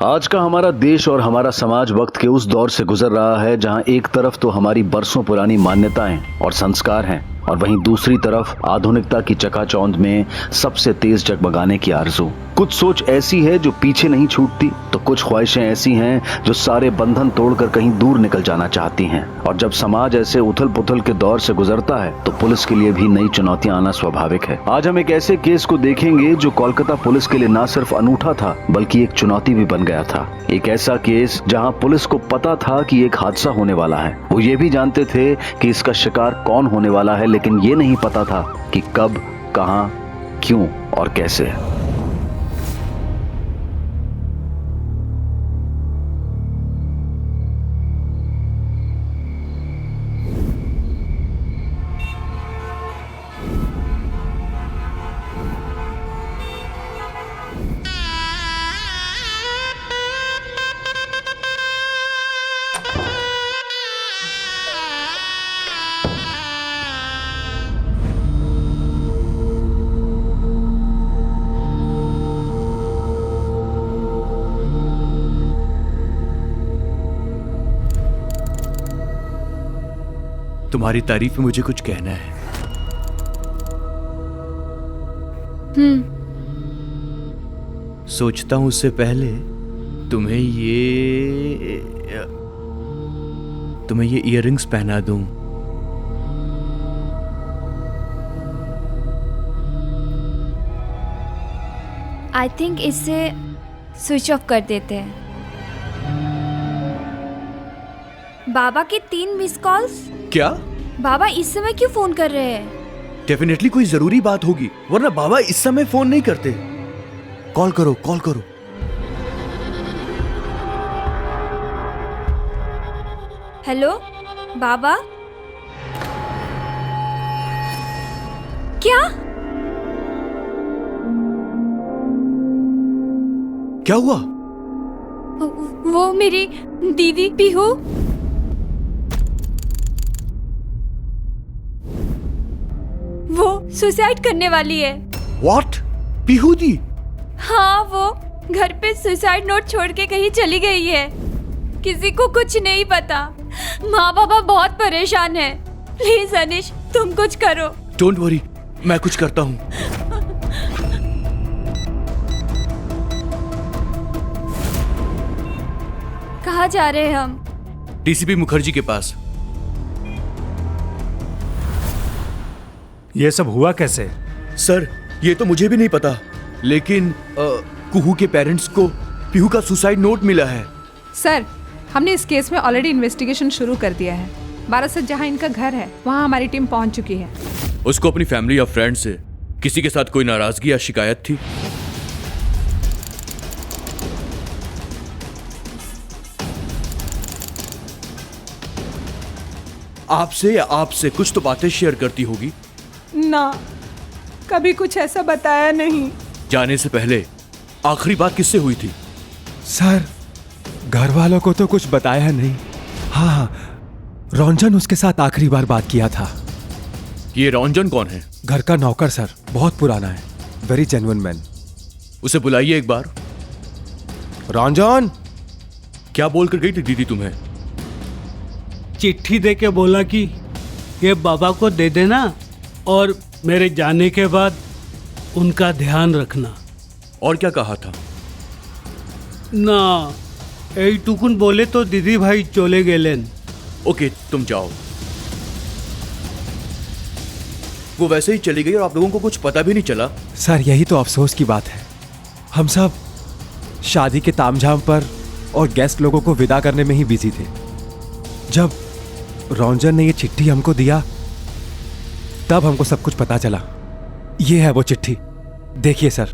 आज का हमारा देश और हमारा समाज वक्त के उस दौर से गुजर रहा है जहां एक तरफ तो हमारी बरसों पुरानी मान्यताएं और संस्कार हैं और वहीं दूसरी तरफ आधुनिकता की चकाचौंध में सबसे तेज जगमगाने की आरज़ू। कुछ सोच ऐसी है जो पीछे नहीं छूटती, तो कुछ ख्वाहिशें ऐसी हैं जो सारे बंधन तोड़कर कहीं दूर निकल जाना चाहती हैं। और जब समाज ऐसे उथल पुथल के दौर से गुजरता है तो पुलिस के लिए भी नई चुनौतियां आना स्वाभाविक है। आज हम एक ऐसे केस को देखेंगे जो कोलकाता पुलिस के लिए न सिर्फ अनूठा था बल्कि एक चुनौती भी बन गया था। एक ऐसा केस जहां पुलिस को पता था कि एक हादसा होने वाला है। वो ये भी जानते थे कि इसका शिकार कौन होने वाला है, लेकिन ये नहीं पता था कि कब, कहां, क्यों और कैसे। तुम्हारी तारीफ में मुझे कुछ कहना है। सोचता हूं उससे पहले तुम्हें ये इयररिंग्स पहना दूं। आई थिंक इसे स्विच ऑफ कर देते हैं। बाबा के 3 मिस कॉल्स। क्या? बाबा इस समय क्यों फोन कर रहे हैं? डेफिनेटली कोई जरूरी बात होगी, वरना बाबा इस समय फोन नहीं करते। कॉल करो, कॉल करो। हेलो बाबा। क्या? क्या हुआ? वो मेरी दीदी पीहू। वो सुसाइड करने वाली है। What? पीहू दी? हाँ, वो घर पे सुसाइड नोट छोड़ के कहीं चली गई है। किसी को कुछ नहीं पता। माँ बाबा बहुत परेशान है। प्लीज अनिश, तुम कुछ करो। डोंट वरी, मैं कुछ करता हूँ। कहाँ जा रहे हैं हम? डीसीपी मुखर्जी के पास। ये सब हुआ कैसे? सर, ये तो मुझे भी नहीं पता, लेकिन कुहू के पेरेंट्स को पीहू का सुसाइड नोट मिला है। सर, हमने इस केस में ऑलरेडी इन्वेस्टिगेशन शुरू कर दिया है। बारासत जहां इनका घर है वहां हमारी टीम पहुंच चुकी है। उसको अपनी फैमिली या फ्रेंड से किसी के साथ कोई नाराजगी या शिकायत थी? आपसे या आपसे कुछ तो बातें शेयर करती होगी ना, कभी कुछ ऐसा बताया नहीं। जाने से पहले आखिरी बात किससे हुई थी? सर, घर वालों को तो कुछ बताया नहीं। हाँ, रंजन उसके साथ आखिरी बार बात किया था। ये रंजन कौन है? घर का नौकर सर, बहुत पुराना है, वेरी जेन्युइन मैन। उसे बुलाइए एक बार। रंजन। क्या बोल कर गई थी दीदी तुम्हें? चिट्ठी दे के बोला कि ये बाबा को दे देना और मेरे जाने के बाद उनका ध्यान रखना। और क्या कहा था? ना, यही टुकुन बोले तो दीदी भाई चले गेलेन। ओके, तुम जाओ। वो वैसे ही चली गई और आप लोगों को कुछ पता भी नहीं चला। सर, यही तो अफसोस की बात है। हम सब शादी के तामझाम पर और गेस्ट लोगों को विदा करने में ही बिजी थे। जब रंजन ने ये चिट्ठी हमको दिया तब हमको सब कुछ पता चला। ये है वो चिट्ठी, देखिए सर।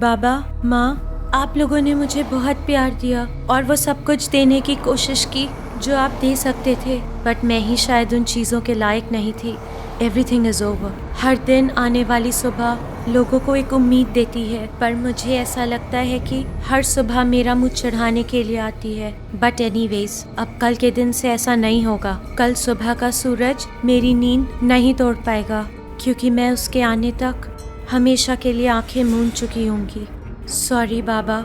बाबा, माँ, आप लोगों ने मुझे बहुत प्यार दिया और वो सब कुछ देने की कोशिश की जो आप दे सकते थे, बट मैं ही शायद उन चीज़ों के लायक नहीं थी। Everything is over. हर दिन आने वाली सुबह लोगों को एक उम्मीद देती है, पर मुझे ऐसा लगता है कि हर सुबह मेरा मुँह चढ़ाने के लिए आती है। बट एनीवेज, अब कल के दिन से ऐसा नहीं होगा। कल सुबह का सूरज मेरी नींद नहीं तोड़ पाएगा, क्योंकि मैं उसके आने तक हमेशा के लिए आंखें मूंद चुकी होंगी। सॉरी बाबा,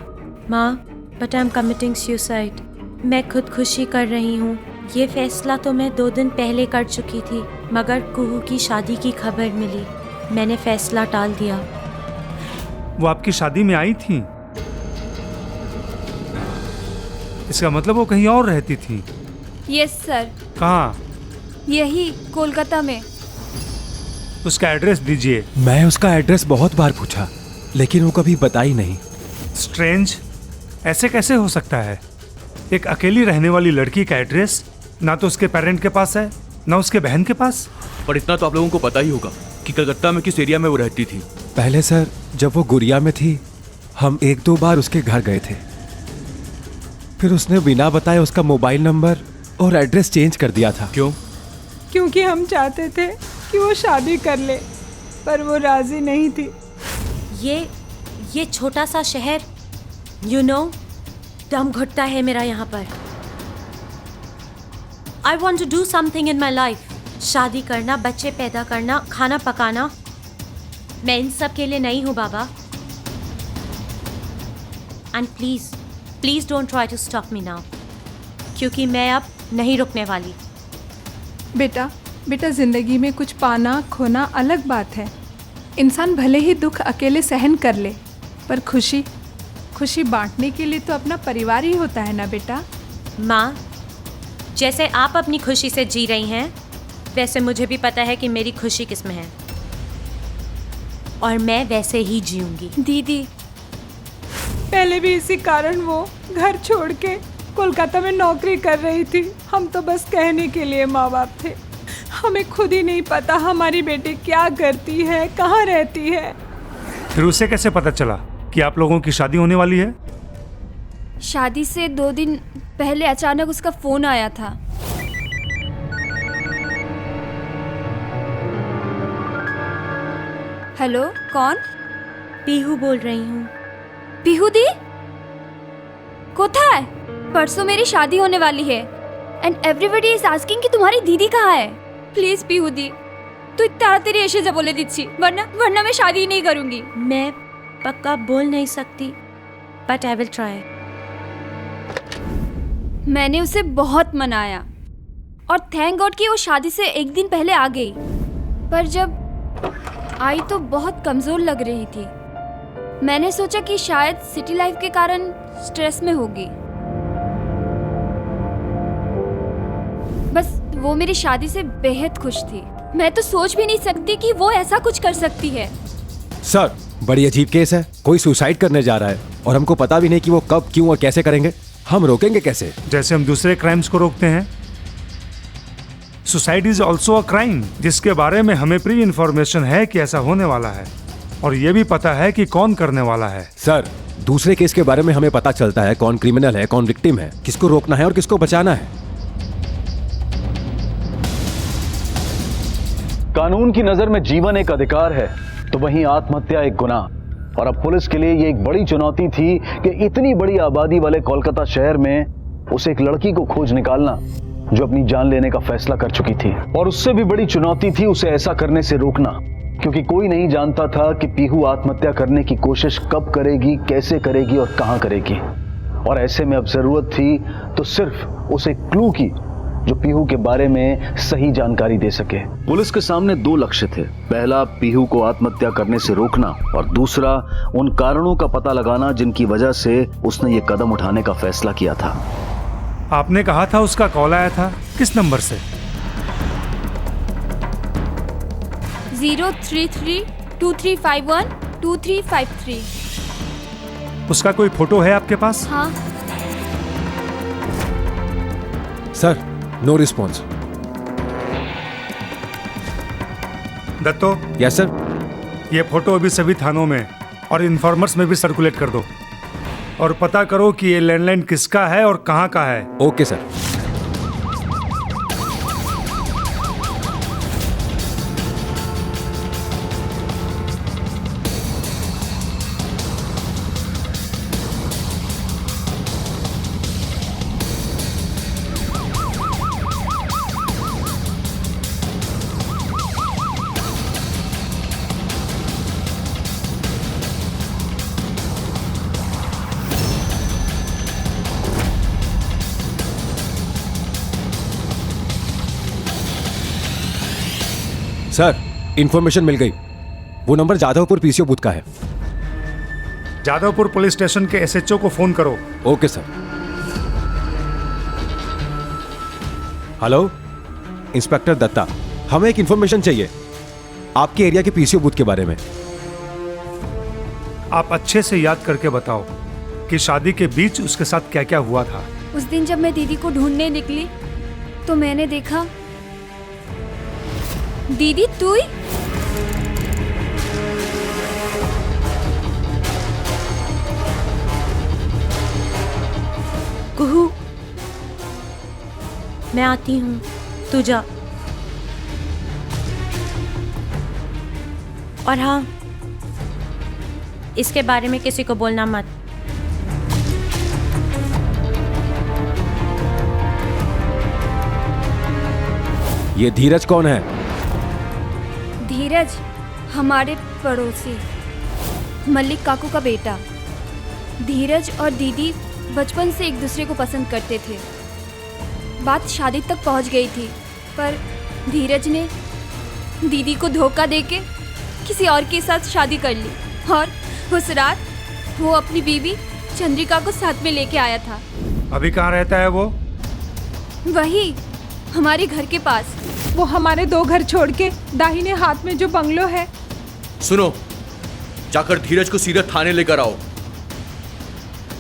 माँ, but I am committing suicide. मैं खुदकुशी कर रही हूँ। ये फैसला तो मैं 2 दिन पहले कर चुकी थी, मगर कुहू की शादी की खबर मिली। मैंने फैसला टाल दिया। वो आपकी शादी में आई थी? इसका मतलब वो कहीं और रहती थी? यस सर, कहाँ? यही कोलकाता में। उसका एड्रेस दीजिए। मैं उसका एड्रेस बहुत बार पूछा, लेकिन वो कभी बताई नहीं। स्ट्रेंज, ऐसे कैसे हो सकता है? एक अकेली रहने वाली लड़की का एड्रेस ना तो उसके पेरेंट के पास है, ना उसके बहन के पास। पर इतना तो आप लोगों को पता ही होगा कि कलकत्ता में किस एरिया में वो रहती थी। पहले सर, जब वो गुड़िया में थी, हम 1-2 बार उसके घर गए थे। फिर उसने बिना बताए उसका मोबाइल नंबर और एड्रेस चेंज कर दिया था। क्यों? क्योंकि हम चाहते थे कि वो शादी कर ले, पर वो राजी नहीं थी। ये छोटा सा शहर, दम घुटता है मेरा यहाँ पर। I want to do something in my life. शादी करना, बच्चे पैदा करना, खाना पकाना, मैं इन सब के लिए नहीं हूँ बाबा। And please don't try to stop me now, क्योंकि मैं अब नहीं रुकने वाली। बेटा जिंदगी में कुछ पाना खोना अलग बात है। इंसान भले ही दुख अकेले सहन कर ले, पर खुशी बांटने के लिए तो अपना परिवार ही होता है ना बेटा। माँ, जैसे आप अपनी खुशी से जी रही हैं, वैसे मुझे भी पता है कि मेरी खुशी किस में है, और मैं वैसे ही जीऊंगी। दीदी, पहले भी इसी कारण वो घर छोड़ के कोलकाता में नौकरी कर रही थी। हम तो बस कहने के लिए माँ बाप थे। हमें खुद ही नहीं पता हमारी बेटी क्या करती है, कहाँ रहती है। फिर उसे कैसे पता चला कि आप लोगों की शादी होने वाली है? शादी से 2 दिन पहले अचानक उसका फोन आया था। हेलो, कौन? पीहू बोल रही हूँ। पीहू दी कोথায়? परसों मेरी शादी होने वाली है एंड एवरीबडी इज आस्किंग कि तुम्हारी दीदी कहाँ है। प्लीज पीहू दी, तू ताड़ाताड़ी एसे जा बोले दिच्छी, वरना मैं शादी ही नहीं करूंगी। मैं पक्का बोल नहीं सकती, बट आई विल ट्राई। मैंने उसे बहुत मनाया और थैंक गॉड कि वो शादी से 1 दिन पहले आ गई, पर जब आई तो बहुत कमजोर लग रही थी। मैंने सोचा कि शायद सिटी लाइफ के कारण स्ट्रेस में होगी। बस वो मेरी शादी से बेहद खुश थी। मैं तो सोच भी नहीं सकती कि वो ऐसा कुछ कर सकती है। सर, बड़ी अजीब केस है। कोई सुसाइड करने जा रहा है और हमको पता भी नहीं कि वो कब, क्यों और कैसे करेंगे। हम रोकेंगे कैसे? जैसे हम दूसरे क्राइम्स को रोकते हैं, suicide is also a crime, जिसके बारे में हमें प्री इंफॉर्मेशन है कि ऐसा होने वाला है, और ये भी पता है कि कौन करने वाला है। सर, दूसरे केस के बारे में हमें पता चलता है कौन क्रिमिनल है, कौन विक्टिम है, किसको रोकना है और किसको बचाना है। कानून की नजर में जीवन एक अधिकार है, तो वहीं आत्महत्या एक गुनाह। और अब पुलिस के लिए ये एक बड़ी चुनौती थी कि इतनी बड़ी आबादी वाले कोलकाता शहर में उसे एक लड़की को खोज निकालना जो अपनी जान लेने का फैसला कर चुकी थी। और उससे भी बड़ी चुनौती थी उसे ऐसा करने से रोकना, क्योंकि कोई नहीं जानता था कि पीहू आत्महत्या करने की कोशिश कब करेगी, कैसे करेगी और कहां करेगी। और ऐसे में अब जरूरत थी तो सिर्फ उसे क्लू की जो पीहू के बारे में सही जानकारी दे सके। पुलिस के सामने 2 लक्ष्य थे। पहला, पीहू को आत्महत्या करने से रोकना, और दूसरा, उन कारणों का पता लगाना जिनकी वजह से उसने ये कदम उठाने का फैसला किया था। आपने कहा था उसका कॉल आया था, किस नंबर से? 03323512353। उसका कोई फोटो है आपके पास? हाँ। Sir, no response. Datto, yes sir. ये फोटो अभी सभी थानों में और इन्फॉर्मर्स में भी सर्कुलेट कर दो, और पता करो कि ये लैंडलाइन किसका है और कहाँ का है। Okay sir. सर, इंफॉर्मेशन मिल गई। वो नंबर जाधवपुर पीसीओ बूथ का है। जादवपुर पुलिस स्टेशन के एसएचओ को फोन करो। Okay sir. Hello, inspector Dutta, हमें एक इंफॉर्मेशन चाहिए आपके एरिया के पीसीओ बूथ के बारे में। आप अच्छे से याद करके बताओ कि शादी के बीच उसके साथ क्या क्या हुआ था। उस दिन जब मैं दीदी को ढूंढने निकली तो मैंने देखा दीदी तू ही। कुहू, मैं आती हूँ, तू जा। और हाँ, इसके बारे में किसी को बोलना मत। ये धीरज कौन है? धीरज हमारे पड़ोसी मल्लिक काकू का बेटा। धीरज और दीदी बचपन से एक दूसरे को पसंद करते थे। बात शादी तक पहुंच गई थी, पर धीरज ने दीदी को धोखा देके किसी और के साथ शादी कर ली और उस रात वो अपनी बीवी चंद्रिका को साथ में लेके आया था। अभी कहाँ रहता है वो? वही हमारे घर के पास। वो हमारे 2 घर छोड़ के दाहिने हाथ में जो बंगलो है। सुनो, जाकर धीरज को सीधा थाने लेकर आओ।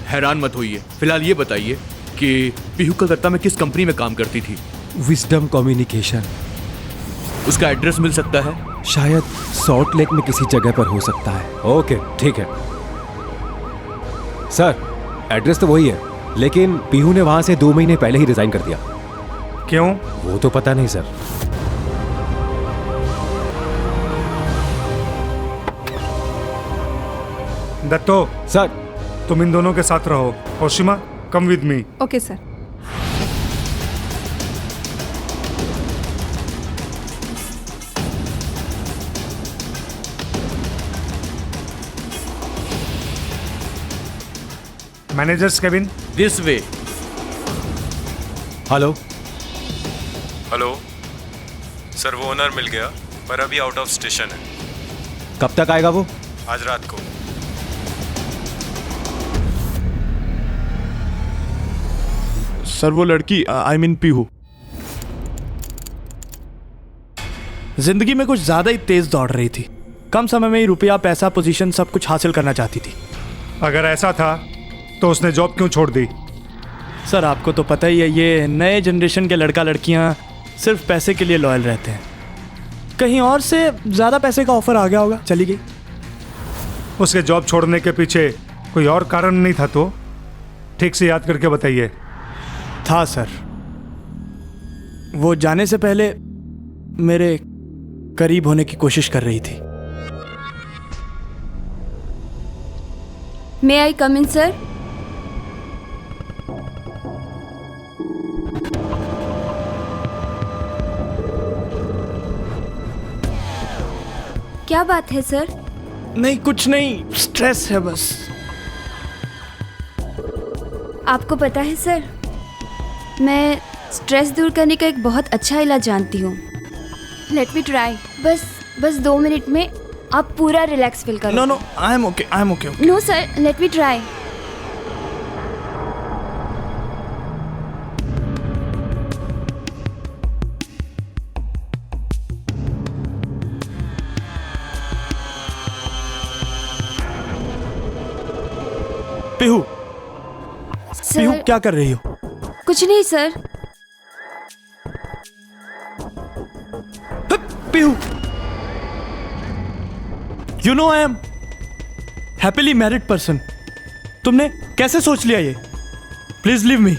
हैरान मत होइए। फिलहाल ये बताइए कि पीहू कलकत्ता में किस कंपनी में काम करती थी? Wisdom communication. उसका एड्रेस मिल सकता है? शायद सॉल्ट लेक में किसी जगह पर हो सकता है। ओके, ठीक है सर, एड्रेस तो वही है, लेकिन पीहू ने वहां से 2 महीने पहले ही रिजाइन कर दिया। क्यों? वो तो पता नहीं सर। दत्तो, सर, तुम इन दोनों के साथ रहो। Oshima, come with me. Okay sir. Manager's cabin. This way. Hello. Hello sir, वो ओनर मिल गया पर अभी आउट ऑफ स्टेशन है। कब तक आएगा वो? आज रात को। सर, वो लड़की आई मीन पीहू जिंदगी में कुछ ज्यादा ही तेज दौड़ रही थी। कम समय में ही रुपया, पैसा, पोजीशन सब कुछ हासिल करना चाहती थी। अगर ऐसा था तो उसने जॉब क्यों छोड़ दी? सर, आपको तो पता ही है, ये नए जनरेशन के लड़का लड़कियां सिर्फ पैसे के लिए लॉयल रहते हैं। कहीं और से ज़्यादा पैसे का ऑफर आ गया होगा, चली गई। उसके जॉब छोड़ने के पीछे कोई और कारण नहीं था तो? ठीक से याद करके बताइए। था सर, वो जाने से पहले मेरे करीब होने की कोशिश कर रही थी। मे आई कम इन सर? क्या बात है सर? नहीं, कुछ नहीं, स्ट्रेस है बस। आपको पता है सर, मैं स्ट्रेस दूर करने का एक बहुत अच्छा इलाज जानती हूँ। Let me try. बस 2 मिनट में आप पूरा रिलैक्स फील करो। No, I am okay, I am okay. No sir, let me try. Pihu, Pihu sir क्या कर रही हो? कुछ नहीं sir. Pihu, you know I am happily married person. तुमने कैसे सोच लिया ये? Please leave me.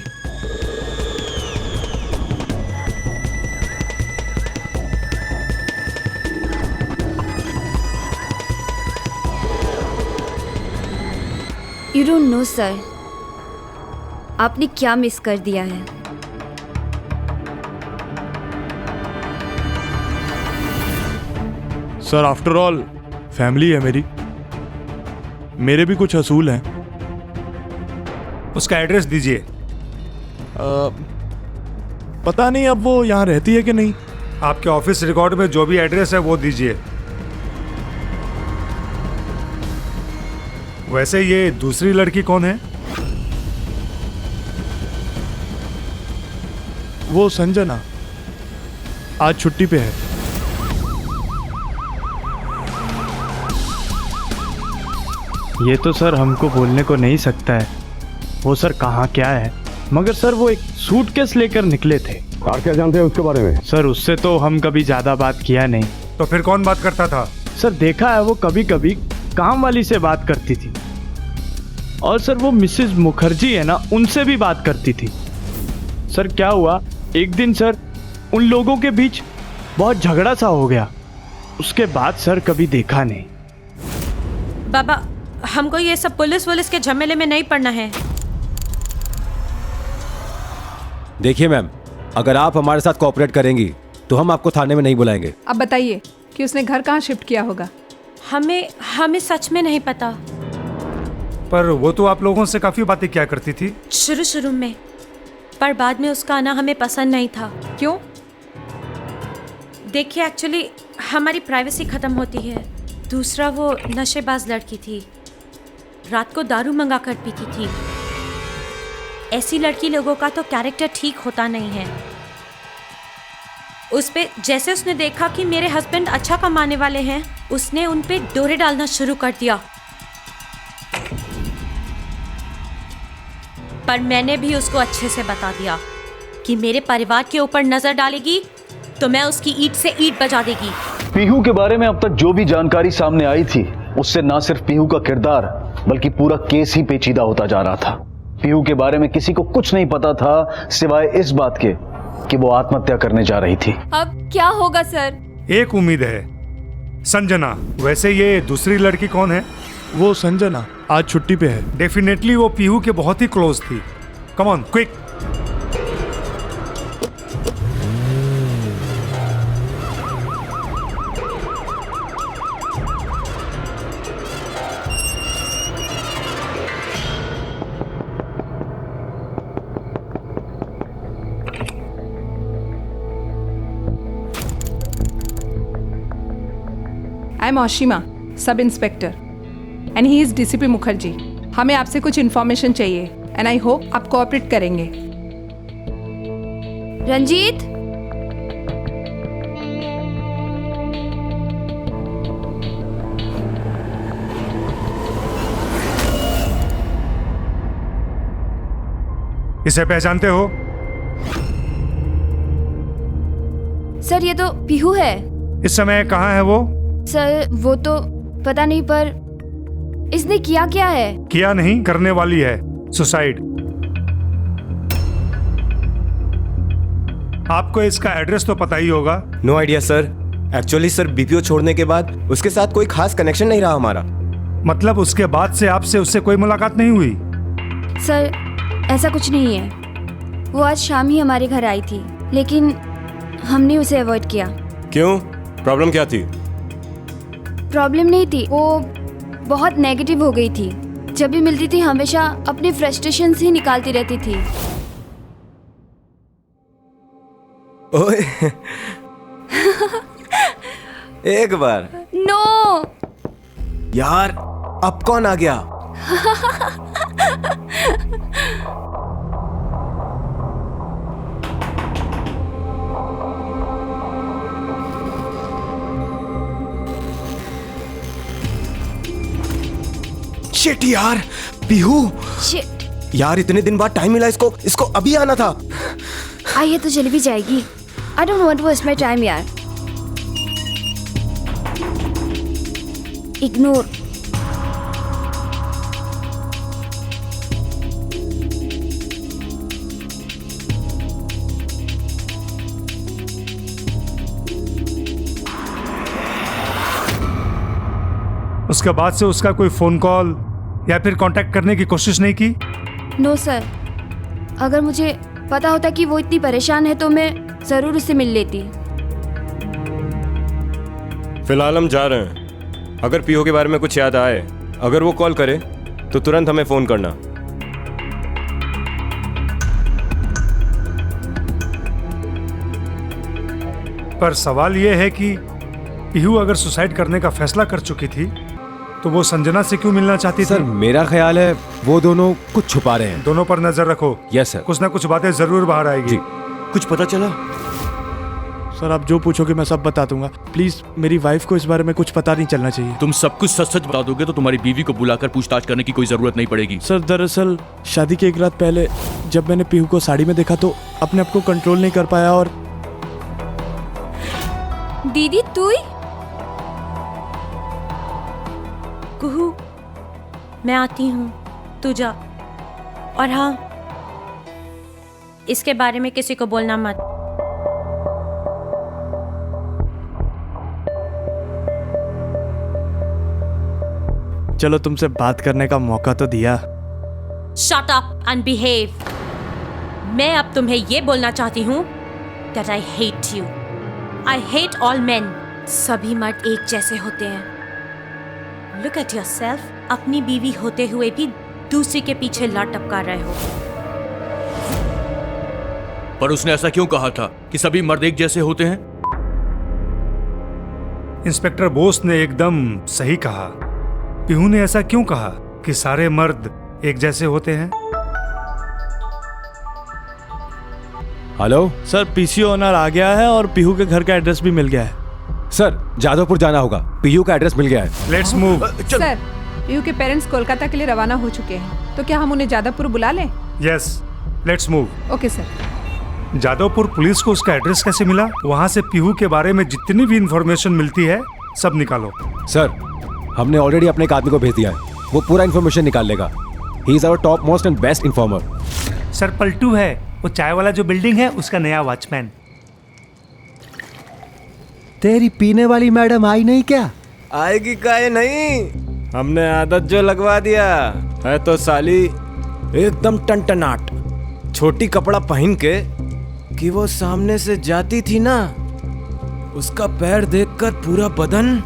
You don't know sir, आपने क्या मिस कर दिया है। सर, आफ्टर ऑल फैमिली है मेरी, मेरे भी कुछ असूल हैं। उसका एड्रेस दीजिए। पता नहीं अब वो यहाँ रहती है कि नहीं। आपके ऑफिस रिकॉर्ड में जो भी एड्रेस है वो दीजिए। वैसे ये दूसरी लड़की कौन है? वो संजना आज छुट्टी पे है। ये तो सर हमको बोलने को नहीं सकता है वो सर कहाँ क्या है, मगर सर वो एक सूटकेस लेकर निकले थे। और क्या जानते हैं उसके बारे में? सर उससे तो हम कभी ज़्यादा बात किया नहीं। तो फिर कौन बात करता था? सर देखा है वो कभी कभी काम वाली से बात करती थी, और सर वो मिसेस मुखर्जी है ना, उनसे भी बात करती थी। सर क्या हुआ, एक दिन सर उन लोगों के बीच बहुत झगड़ा सा हो गया, उसके बाद सर कभी देखा नहीं। बाबा हमको ये सब पुलिस के झमेले में नहीं पड़ना है। देखिए मैम, अगर आप हमारे साथ कोऑपरेट करेंगी तो हम आपको थाने में नहीं बुलाएंगे। अब बताइए कि उसने घर कहाँ शिफ्ट किया होगा? हमें सच में नहीं पता। पर वो तो आप लोगों से काफी बातें किया करती थी। शुरू में, पर बाद में उसका आना हमें पसंद नहीं था। क्यों? देखिए एक्चुअली हमारी प्राइवेसी ख़त्म होती है। दूसरा वो नशेबाज लड़की थी, रात को दारू मंगा कर पीती थी। ऐसी लड़की लोगों का तो कैरेक्टर ठीक होता नहीं है। उस पे जैसे उसने देखा कि मेरे हस्बैंड अच्छा कमाने वाले हैं, उसने उन पे डोरे डालना शुरू कर दिया। पर मैंने भी उसको अच्छे से बता दिया कि मेरे परिवार के ऊपर नजर डालेगी तो मैं उसकी ईंट से ईंट बजा देगी। पीहू के बारे में अब तक जो भी जानकारी सामने आई थी, उससे ना सिर्फ पीहू का किरदार बल्कि पूरा केस ही पेचीदा होता जा रहा था। पीहू के बारे में किसी को कुछ नहीं पता था सिवाय इस बात के कि वो आत्महत्या करने जा रही थी। अब क्या होगा सर? एक उम्मीद है, संजना। वैसे ये दूसरी लड़की कौन है? वो संजना आज छुट्टी पे है। डेफिनेटली वो पीहू के बहुत ही क्लोज थी। Come on quick. I am Oshima, sub inspector, and he is DCP Mukherjee. हमें आपसे कुछ इन्फॉर्मेशन चाहिए एंड आई होप आप कोऑपरेट करेंगे। रंजीत, इसे पहचानते हो? सर ये तो पीहू है। इस समय कहाँ है वो? सर वो तो पता नहीं, पर इसने किया क्या है? किया नहीं, करने वाली है सुसाइड। आपको इसका एड्रेस तो पता ही होगा। No idea sir. Actually sir BPO छोड़ने के बाद उसके साथ कोई खास कनेक्शन नहीं रहा हमारा। मतलब उसके बाद से आपसे उससे कोई मुलाकात नहीं हुई? सर ऐसा कुछ नहीं है। वो आज शाम ही हमारे घर आई थी, लेकिन हमने उसे अवॉइड किया। क्यों? प्रॉब्लम क्या थी? प्रॉब्लम नहीं थी, वो बहुत नेगेटिव हो गई थी। जब भी मिलती थी हमेशा अपने फ्रस्ट्रेशंस ही निकालती रहती थी। ओए एक बार। नो यार अब कौन आ गया? शिट यार, पीहू। शिट यार इतने दिन बाद टाइम मिला इसको अभी आना था। आइए तो चली भी जाएगी। I don't want to waste my time यार। इग्नोर। उसके बाद से उसका कोई फोन कॉल या फिर कांटेक्ट करने की कोशिश नहीं की? नो सर, अगर मुझे पता होता कि वो इतनी परेशान है तो मैं जरूर उससे मिल लेती। फिलहाल हम जा रहे हैं। अगर पीहू के बारे में कुछ याद आए, अगर वो कॉल करे तो तुरंत हमें फोन करना। पर सवाल ये है कि पीहू अगर सुसाइड करने का फैसला कर चुकी थी तो वो संजना से क्यों मिलना चाहती सर थी? मेरा ख्याल है वो दोनों कुछ छुपा रहे हैं। दोनों पर नजर रखो। Yes sir. कुछ ना कुछ बातें जरूर बाहर आएगी। कुछ पता चला? सर आप जो पूछोगे मैं सब बता दूंगा। प्लीज मेरी वाइफ को इस बारे में कुछ पता नहीं चलना चाहिए। तुम सब कुछ सच सच बता दोगे तो तुम्हारी बीवी को बुलाकर पूछताछ करने की कोई जरूरत नहीं पड़ेगी। सर दरअसल शादी के एक रात पहले जब मैंने पीहू को साड़ी में देखा तो अपने आप को कंट्रोल नहीं कर पाया और दीदी तू ही? कुहू, मैं आती हूँ, तू जा। और हाँ, इसके बारे में किसी को बोलना मत। चलो तुमसे बात करने का मौका तो दिया। Shut up and behave. मैं अब तुम्हें ये बोलना चाहती हूँ that I hate you. I hate all men. सभी मर्द एक जैसे होते हैं। Look at yourself. अपनी बीवी होते हुए भी दूसरी के पीछे लात टपका रहे हो। पर उसने ऐसा क्यों कहा था कि सभी मर्द एक जैसे होते हैं? इंस्पेक्टर बोस ने एकदम सही कहा। पीहू ने ऐसा क्यों कहा कि सारे मर्द एक जैसे होते हैं? हेलो सर पीसी ओनर आ गया है और पीहू के घर का एड्रेस भी मिल गया है। सर, जादवपुर जाना होगा। पीयू का एड्रेस मिल गया है। Let's move. सर पीहू के पेरेंट्स कोलकाता के लिए रवाना हो चुके हैं, तो क्या हम उन्हें जादवपुर बुला लें? Yes, let's move. Okay sir. Jadavpur police को उसका एड्रेस कैसे मिला? वहाँ से पीहू के बारे में जितनी भी इंफॉर्मेशन मिलती है सब निकालो। सर, हमने ऑलरेडी अपने एक आदमी को भेज दिया है। वो पूरा इन्फॉर्मेशन निकाल लेगा। He is our top most and best informer. Sir Paltu है, वो चाय वाला जो बिल्डिंग है उसका नया वॉचमैन। तेरी पीने वाली मैडम आई नहीं क्या? आएगी काहे नहीं, हमने आदत जो लगवा दिया है तो साली एकदम टनटनाट छोटी कपड़ा पहन के कि वो सामने से जाती थी ना, उसका पैर देखकर पूरा बदन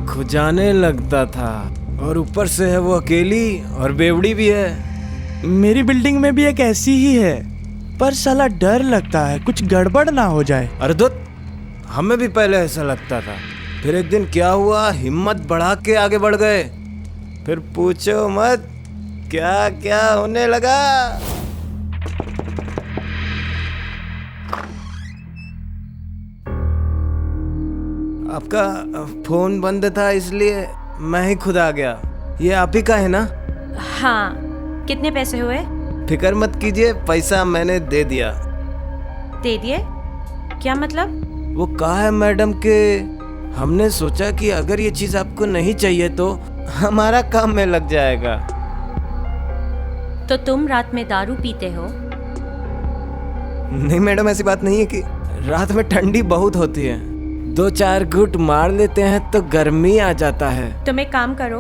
खुजाने लगता था। और ऊपर से है वो अकेली और बेवड़ी भी है। मेरी बिल्डिंग में भी एक ऐसी ही है, पर साला डर लगता है कुछ गड़बड़ ना हो जाए। अरे दुत, हमें भी पहले ऐसा लगता था। फिर एक दिन क्या हुआ, हिम्मत बढ़ा के आगे बढ़ गए। फिर पूछो मत क्या क्या होने लगा। आपका फोन बंद था इसलिए मैं ही खुद आ गया। ये आप ही का है ना? हाँ, कितने पैसे हुए? फिक्र मत कीजिए, पैसा मैंने दे दिया। दे दिए? क्या मतलब? वो कहा है मैडम के हमने सोचा कि अगर ये चीज आपको नहीं चाहिए तो हमारा काम में लग जाएगा। तो तुम रात में दारू पीते हो? नहीं मैडम, ऐसी बात नहीं है कि रात में ठंडी बहुत होती है, 2-4 घूंट मार लेते हैं तो गर्मी आ जाता है। तुम एक काम करो,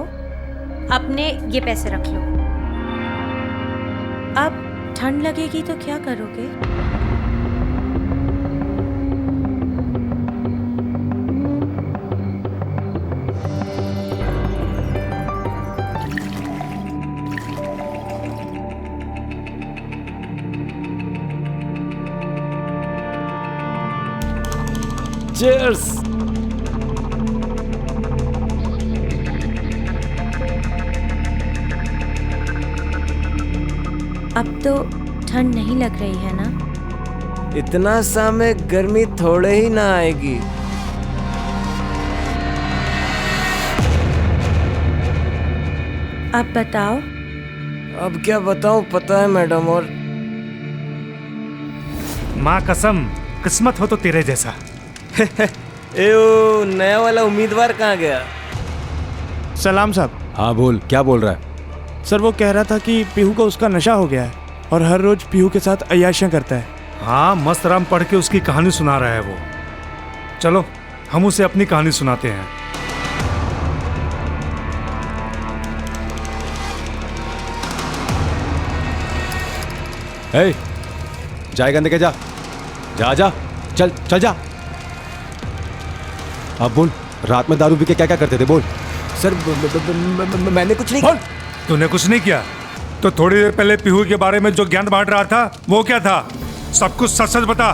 अपने ये पैसे रख लो। अब ठंड लगेगी तो क्या करोगे? Cheers! अब तो ठंड नहीं लग रही है ना? इतना सा में गर्मी थोड़े ही ना आएगी। अब बताओ। अब क्या बताऊं, पता है मैडम। और माँ कसम, किस्मत हो तो तेरे जैसा। एओ, नया वाला उम्मीदवार कहाँ गया? सलाम साहब। हाँ बोल, क्या बोल रहा है? सर वो कह रहा था कि पीहू को उसका नशा हो गया है और हर रोज पीहू के साथ अय्याशियां करता है। हाँ, मस्त राम पढ़ के उसकी कहानी सुना रहा है वो। चलो हम उसे अपनी कहानी सुनाते हैं। हे, जाएगा लेके जा। जा जा, चल चल जा। अब बोल, रात में दारू पी के क्या क्या करते थे? बोल। सर मैंने कुछ नहीं। बोल, तूने कुछ नहीं किया तो थोड़ी देर पहले पीहू के बारे में जो ज्ञान बांट रहा था वो क्या था? सब कुछ सच सच बता।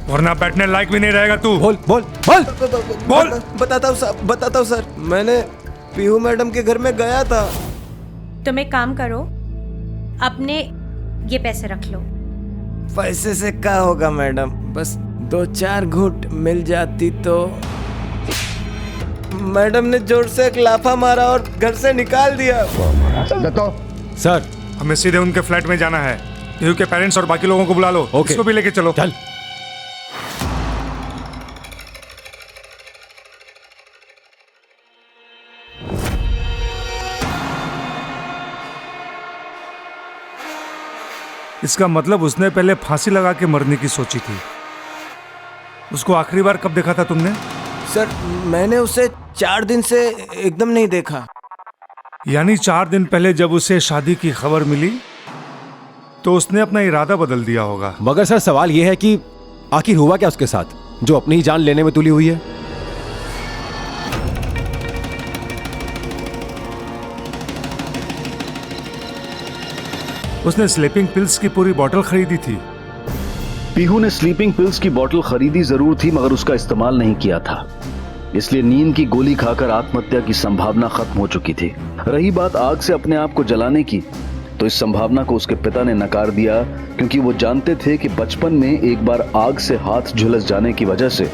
वरना बैठने लायक भी नहीं रहेगा तू। बोल बोल बोल बोल। बताता हूँ सर, मैंने पीहू मैडम के घर में गया था। तुम एक काम करो, अपने ये पैसे रख लो। पैसे से क्या होगा मैडम, बस 2-4 घूंट मिल जाती तो। मैडम ने जोर से एक लाफा मारा और घर से निकाल दिया। सर, हमें सीधे उनके फ्लैट में जाना है। पीहू के पेरेंट्स और बाकी लोगों को बुला लो। ओके। इसको भी लेके चलो। चल। इसका मतलब उसने पहले फांसी लगा के मरने की सोची थी। उसको आखिरी बार कब देखा था तुमने? सर, मैंने उसे 4 दिन से एकदम नहीं देखा। यानी 4 दिन पहले जब उसे शादी की खबर मिली तो उसने अपना इरादा बदल दिया होगा। मगर सर, सवाल यह है कि आखिर हुआ क्या उसके साथ जो अपनी ही जान लेने में तुली हुई है? उसने स्लीपिंग पिल्स की पूरी बोतल खरीदी थी। पीहू ने स्लीपिंग पिल्स की बोतल खरीदी जरूर थी, मगर उसका इस्तेमाल नहीं किया था। इसलिए नींद की गोली खाकर आत्महत्या की संभावना खत्म हो चुकी थी। रही बात आग से अपने आप को जलाने की, तो इस संभावना को उसके पिता ने नकार दिया, क्योंकि वो जानते थे कि बचपन में एक बार आग से हाथ झुलस जाने की वजह से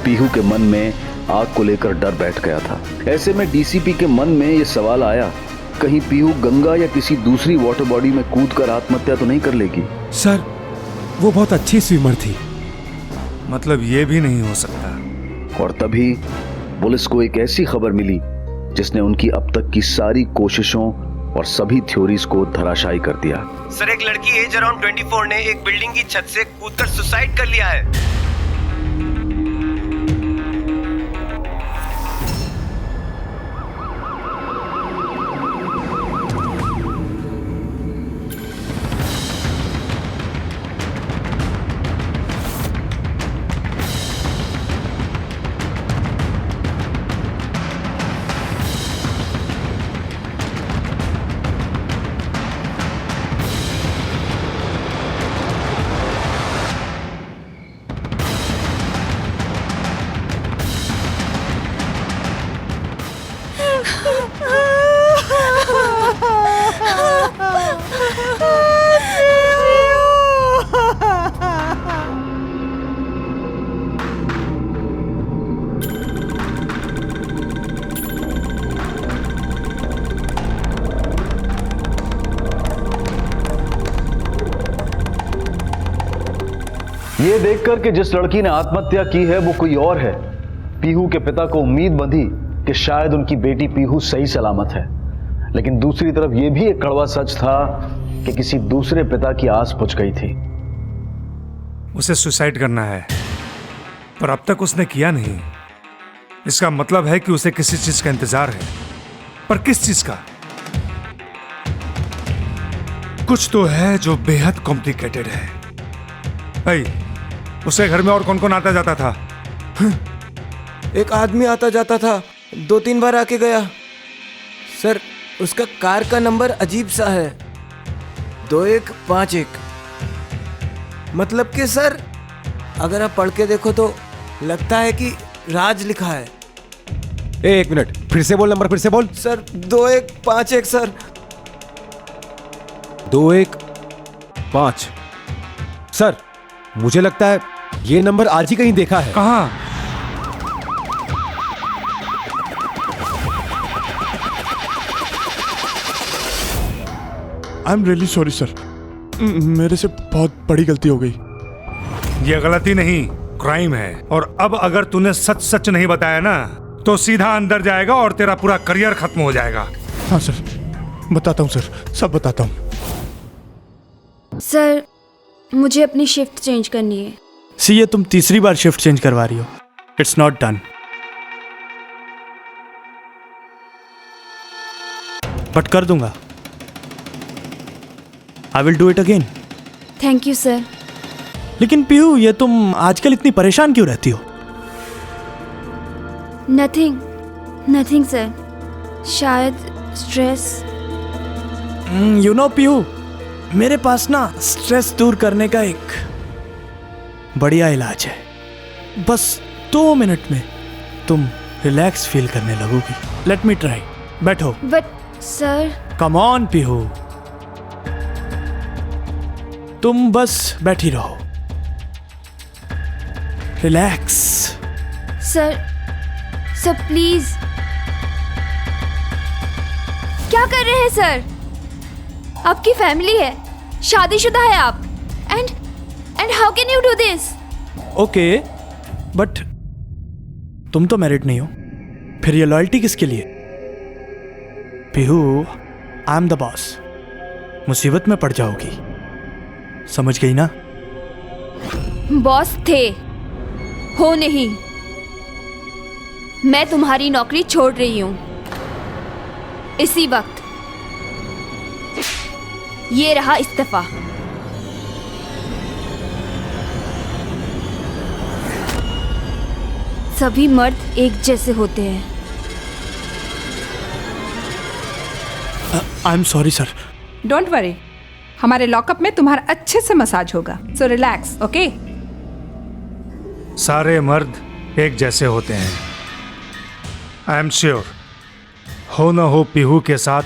पीहू के मन में आग को लेकर डर बैठ गया था। ऐसे में डीसीपी के मन में ये सवाल आया, कहीं पीहू गंगा या किसी दूसरी वाटर बॉडी में कूदकर आत्महत्या तो नहीं कर लेगी। सर, वो बहुत अच्छी स्विमर थी। मतलब ये भी नहीं हो सकता। और तभी पुलिस को एक ऐसी खबर मिली जिसने उनकी अब तक की सारी कोशिशों और सभी थ्योरीज को धराशायी कर दिया। सर, एक लड़की एज अराउंड 24 ने एक बिल्डिंग की छत से कूदकर सुसाइड कर लिया है। ये देखकर कि जिस लड़की ने आत्महत्या की है वो कोई और है, पीहू के पिता को उम्मीद बंधी कि शायद उनकी बेटी पीहू सही सलामत है। लेकिन दूसरी तरफ यह भी एक कड़वा सच था कि किसी दूसरे पिता की आस बुझ गई थी। उसे सुसाइड करना है, पर अब तक उसने किया नहीं। इसका मतलब है कि उसे किसी चीज का इंतजार है, पर किस चीज का? कुछ तो है जो बेहद कॉम्प्लिकेटेड है। भाई, उसके घर में और कौन कौन आता जाता था? एक आदमी आता जाता था, 2-3 बार आके गया। सर, उसका कार का नंबर अजीब सा है, 2151। मतलब कि सर, अगर आप पढ़ के देखो तो लगता है कि राज लिखा है। एक मिनट, फिर से बोल नंबर, फिर से बोल। Sir, 2151 sir. 215। सर, मुझे लगता है ये नंबर आज ही कहीं देखा है। कहाँ? I am really sorry sir, मेरे से बहुत बड़ी गलती हो गई। ये गलती नहीं, क्राइम है। और अब अगर तूने सच सच नहीं बताया ना तो सीधा अंदर जाएगा और तेरा पूरा करियर खत्म हो जाएगा। हाँ सर, बताता हूँ सर, सब बताता हूँ। सर, मुझे अपनी शिफ्ट चेंज करनी है। सी, ये तुम तीसरी बार शिफ्ट चेंज करवा रही हो। It's not done. बट कर दूंगा। I will do it again. Thank you sir. लेकिन पीहू, ये तुम आजकल इतनी परेशान क्यों रहती हो? नथिंग सर, शायद स्ट्रेस। यू नो पीहू, मेरे पास ना स्ट्रेस दूर करने का एक बढ़िया इलाज है। बस 2 मिनट में तुम रिलैक्स फील करने लगोगी। Let me try. बैठो। But sir. Come on Pihu, तुम बस बैठी रहो। रिलैक्स। Sir please. क्या कर रहे हैं सर? आपकी फैमिली है, शादीशुदा है आप। And how can you do this? Okay, but तुम तो मैरिड नहीं हो, फिर ये लॉयल्टी किसके लिए? Pihu, I am the boss. मुसीबत में पड़ जाओगी, समझ गई ना? बॉस थे, हो नहीं। मैं तुम्हारी नौकरी छोड़ रही हूं इसी वक्त। ये रहा इस्तीफा। सभी मर्द एक जैसे होते हैं। I am sorry sir. Don't worry, हमारे लॉकअप में तुम्हारा अच्छे से मसाज होगा। So relax, okay? सारे मर्द एक जैसे होते हैं। आई एम श्योर हो न हो पीहू के साथ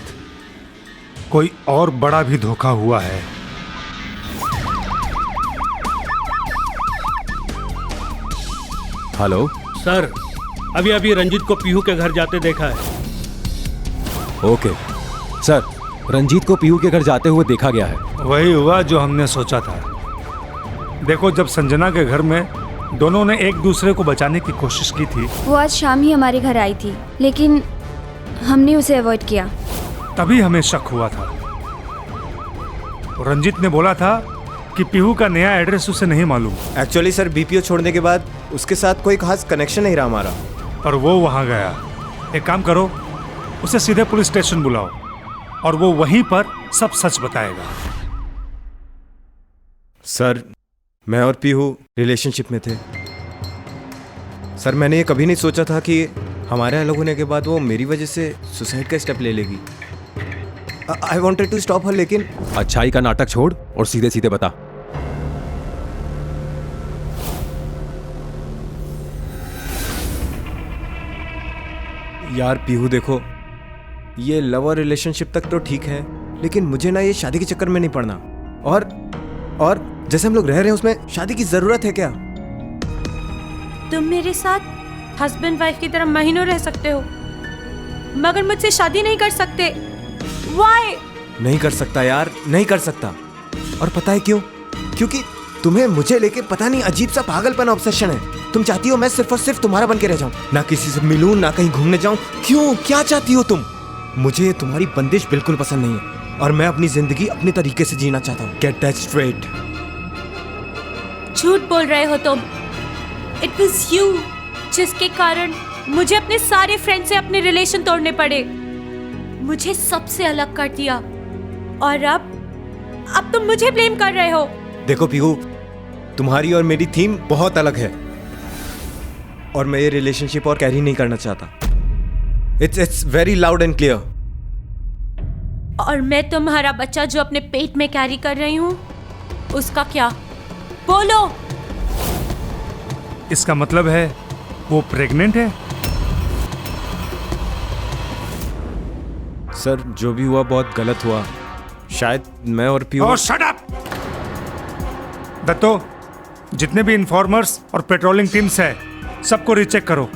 कोई और बड़ा भी धोखा हुआ है। हेलो सर, अभी अभी रंजीत को पीहू के घर जाते देखा है। ओके सर, रंजीत को पीहू के घर जाते हुए देखा गया है। वही हुआ जो हमने सोचा था। देखो, जब संजना के घर में दोनों ने एक दूसरे को बचाने की कोशिश की थी, वो आज शाम ही हमारे घर आई थी, लेकिन हमने उसे अवॉइड किया। तभी हमें शक हुआ था। रंजीत ने बोला था कि पीहू का नया एड्रेस उसे नहीं मालूम। एक्चुअली सर, बीपीओ छोड़ने के बाद उसके साथ कोई खास कनेक्शन नहीं रहा हमारा। पर वो वहां गया। एक काम करो, उसे सीधे पुलिस स्टेशन बुलाओ और वो वहीं पर सब सच बताएगा। सर, मैं और पीहू रिलेशनशिप में थे। सर, मैंने ये कभी नहीं सोचा था कि हमारे अलग होने के बाद वो मेरी वजह से सुसाइड का स्टेप ले लेगी। I wanted to stop her, लेकिन अच्छाई का नाटक छोड़ और सीधे सीधे बता। यार पीहू, देखो, ये लव और रिलेशनशिप तक तो ठीक है, लेकिन मुझे ना ये शादी के चक्कर में नहीं पड़ना। और जैसे हम लोग रह रहे हैं उसमें शादी की जरूरत है क्या? तुम मेरे साथ हस्बैंड वाइफ की तरह महीनों रह सकते हो, मगर मुझसे शादी नहीं कर सकते। Why? नहीं कर सकता यार, नहीं कर सकता। और पता है क्यों? क्योंकि तुम्हें मुझे लेके पता नहीं अजीब सा पागलपन ऑब्सेशन है। तुम चाहती हो मैं सिर्फ और सिर्फ तुम्हारा बन के रह जाऊं, ना किसी से मिलूं, ना कहीं घूमने जाऊं। क्यों? क्या चाहती हो तुम? मुझे तुम्हारी बंदिश बिल्कुल पसंद नहीं है और मैं अपनी जिंदगी अपने तरीके से जीना चाहता हूँ। Get that straight. झूठ बोल रहे हो तुम। इट वाज यू जिसके कारण मुझे अपने सारे फ्रेंड से अपने रिलेशन तोड़ने पड़े, मुझे सबसे अलग कर दिया, और अब तुम मुझे ब्लेम कर रहे हो। देखो पीहू, तुम्हारी और मेरी थीम बहुत अलग है और मैं ये रिलेशनशिप और कैरी नहीं करना चाहता। It's very loud and clear. और मैं तुम्हारा बच्चा जो अपने पेट में कैरी कर रही हूँ, उसका क्या? बोलो। इसका मतलब है वो प्रेग्नेंट है? सर, जो भी हुआ बहुत गलत हुआ। शायद मैं और पीहू। Oh, shut up! दत्तो, जितने भी इन्फॉर्मर्स और पेट्रोलिंग टीम्स हैं, सबको रीचेक करो।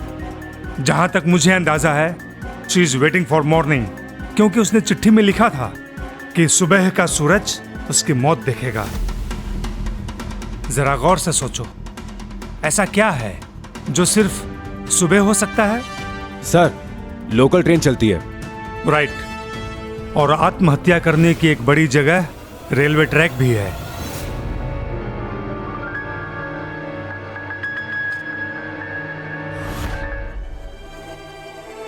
जहां तक मुझे अंदाजा है, she is waiting for morning, क्योंकि उसने चिट्ठी में लिखा था कि सुबह का सूरज उसकी मौत देखेगा। जरा गौर से सोचो, ऐसा क्या है जो सिर्फ सुबह हो सकता है? सर, लोकल ट्रेन चलती है। राइट। और आत्महत्या करने की एक बड़ी जगह रेलवे ट्रैक भी है।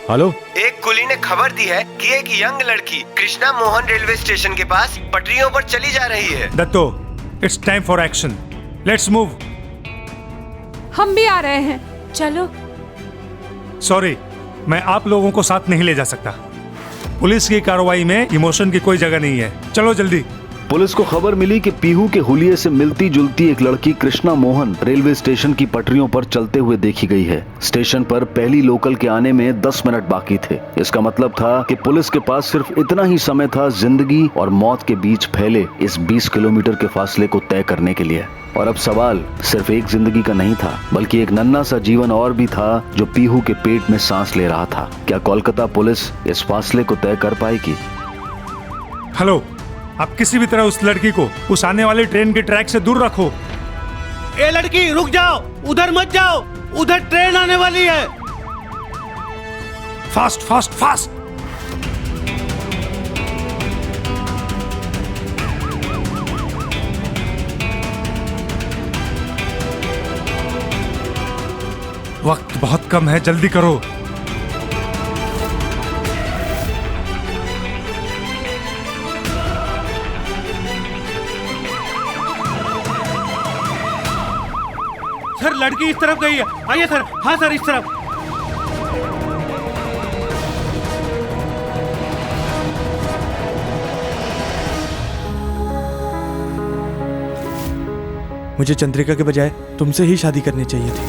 हेलो, एक कुली ने खबर दी है कि एक यंग लड़की कृष्णा मोहन रेलवे स्टेशन के पास पटरियों पर चली जा रही है। Datto, it's time for action. Let's move. हम भी आ रहे हैं। चलो। सॉरी, मैं आप लोगों को साथ नहीं ले जा सकता। पुलिस की कार्रवाई में इमोशन की कोई जगह नहीं है। चलो जल्दी। पुलिस को खबर मिली कि पीहू के हुलिये से मिलती जुलती एक लड़की कृष्णा मोहन रेलवे स्टेशन की पटरियों पर चलते हुए देखी गई है। स्टेशन पर पहली लोकल के आने में 10 मिनट बाकी थे। इसका मतलब था कि पुलिस के पास सिर्फ इतना ही समय था जिंदगी और मौत के बीच फैले इस 20 किलोमीटर के फासले को तय करने के लिए। और अब सवाल सिर्फ एक जिंदगी का नहीं था, बल्कि एक नन्हा सा जीवन और भी था जो पीहू के पेट में सांस ले रहा था। क्या कोलकाता पुलिस इस फासले को तय कर पाएगी? हेलो, आप किसी भी तरह उस लड़की को उस आने वाली ट्रेन के ट्रैक से दूर रखो। ए लड़की रुक जाओ, उधर मत जाओ, उधर ट्रेन आने वाली है। Fast fast fast. वक्त बहुत कम है, जल्दी करो। सर लड़की इस तरफ गई है, आइए सर। हाँ सर, इस तरफ। मुझे चंद्रिका के बजाय तुमसे ही शादी करनी चाहिए थी।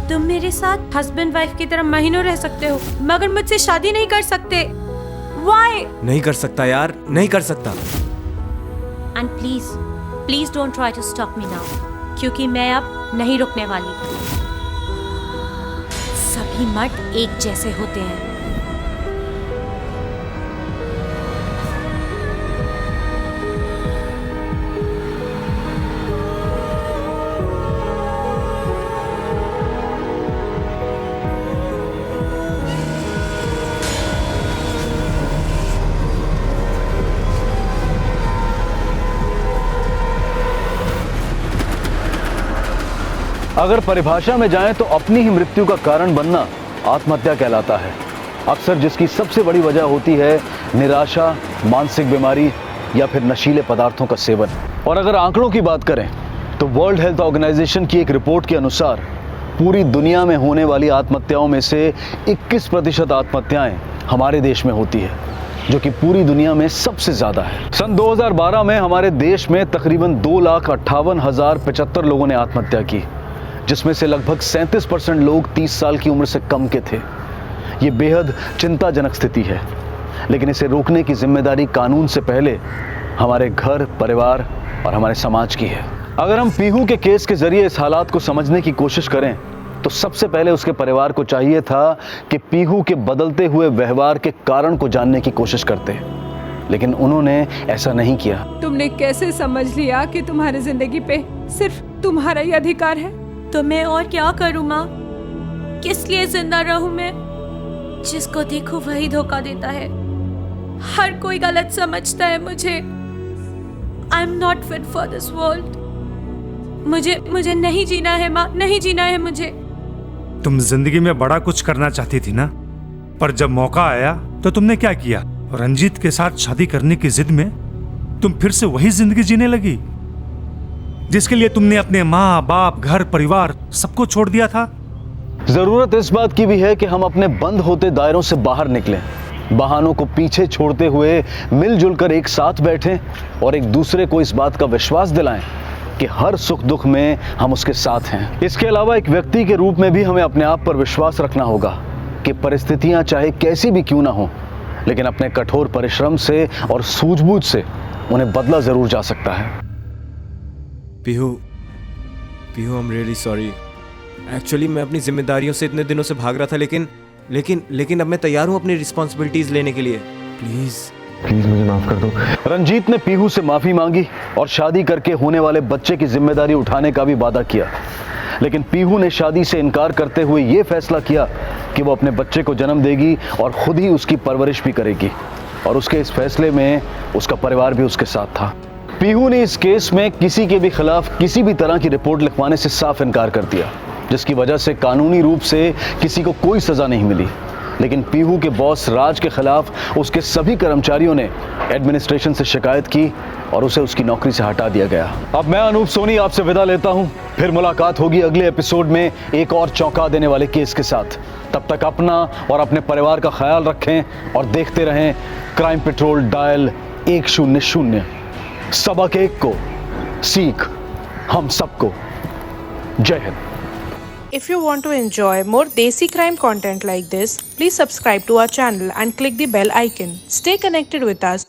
तुम मेरे साथ हस्बैंड वाइफ की तरह महीनों रह सकते हो, मगर मुझसे शादी नहीं कर सकते। Why? नहीं कर सकता यार, नहीं कर सकता। And please don't try to stop me now, क्योंकि मैं अब नहीं रुकने वाली। सभी मर्द एक जैसे होते हैं। अगर परिभाषा में जाएं तो अपनी ही मृत्यु का कारण बनना आत्महत्या कहलाता है। अक्सर जिसकी सबसे बड़ी वजह होती है निराशा, मानसिक बीमारी या फिर नशीले पदार्थों का सेवन। और अगर आंकड़ों की बात करें तो वर्ल्ड हेल्थ ऑर्गेनाइजेशन की एक रिपोर्ट के अनुसार पूरी दुनिया में होने वाली आत्महत्याओं में से 21% आत्महत्याएं हमारे देश में होती है, जो कि पूरी दुनिया में सबसे ज्यादा है। सन 2012 में हमारे देश में तकरीबन 2,58,075 लोगों ने आत्महत्या की, जिसमें से लगभग 37% लोग 30 साल की उम्र से कम के थे। ये बेहद चिंताजनक स्थिति है, लेकिन इसे रोकने की जिम्मेदारी कानून से पहले हमारे घर, परिवार और हमारे समाज की है। अगर हम पीहू के केस के जरिए इस हालात को समझने की कोशिश करें तो सबसे पहले उसके परिवार को चाहिए था कि पीहू के बदलते हुए व्यवहार के कारण को जानने की कोशिश करते, लेकिन उन्होंने ऐसा नहीं किया। तुमने कैसे समझ लिया कि तुम्हारी जिंदगी पे सिर्फ तुम्हारा ही अधिकार है? तो मैं और क्या करूं माँ? किस लिए जिंदा रहूं मैं? जिसको देखो वही धोखा देता है। हर कोई गलत समझता है मुझे। I am not fit for this world. मुझे नहीं जीना है माँ, नहीं जीना है मुझे। तुम जिंदगी में बड़ा कुछ करना चाहती थी ना, पर जब मौका आया तो तुमने क्या किया? रंजीत के साथ शादी करने की जिद में तुम फिर से वही जिंदगी जीने लगी जिसके लिए तुमने अपने माँ बाप, घर, परिवार सबको छोड़ दिया था। जरूरत इस बात की भी है कि हम अपने बंद होते दायरों से बाहर निकलें, बहानों को पीछे छोड़ते हुए मिलजुल कर एक साथ बैठें और एक दूसरे को इस बात का विश्वास दिलाएं कि हर सुख दुख में हम उसके साथ हैं। इसके अलावा एक व्यक्ति के रूप में भी हमें अपने आप पर विश्वास रखना होगा कि परिस्थितियां चाहे कैसी भी क्यों ना हो, लेकिन अपने कठोर परिश्रम से और सूझबूझ से उन्हें बदला जरूर जा सकता है। Pihu, I am really sorry. Actually मैं अपनी जिम्मेदारियों से इतने दिनों से भाग रहा था, लेकिन अब मैं तैयार हूँ अपनी रिस्पॉन्सिबिलिटीज लेने के लिए। प्लीज मुझे माफ कर दो। रंजीत ने पीहू से माफी मांगी और शादी करके होने वाले बच्चे की जिम्मेदारी उठाने का भी वादा किया, लेकिन पीहू ने शादी से इनकार करते हुए ये फैसला किया कि वो अपने बच्चे को जन्म देगी और खुद ही उसकी परवरिश भी करेगी, और उसके इस फैसले में उसका परिवार भी उसके साथ था। पीहू ने इस केस में किसी के भी खिलाफ किसी भी तरह की रिपोर्ट लिखवाने से साफ इनकार कर दिया, जिसकी वजह से कानूनी रूप से किसी को कोई सजा नहीं मिली। लेकिन पीहू के बॉस राज के खिलाफ उसके सभी कर्मचारियों ने एडमिनिस्ट्रेशन से शिकायत की और उसे उसकी नौकरी से हटा दिया गया। अब मैं अनूप सोनी आपसे विदा लेता हूं। फिर मुलाकात होगी अगले एपिसोड में एक और चौंका देने वाले केस के साथ। तब तक अपना और अपने परिवार का ख्याल रखें और देखते रहें क्राइम पेट्रोल डायल 100। सबक एक को, सीख हम सबको। जय Hind. If you want to enjoy more Desi crime content like this, please subscribe to our channel and click the bell icon. Stay connected with us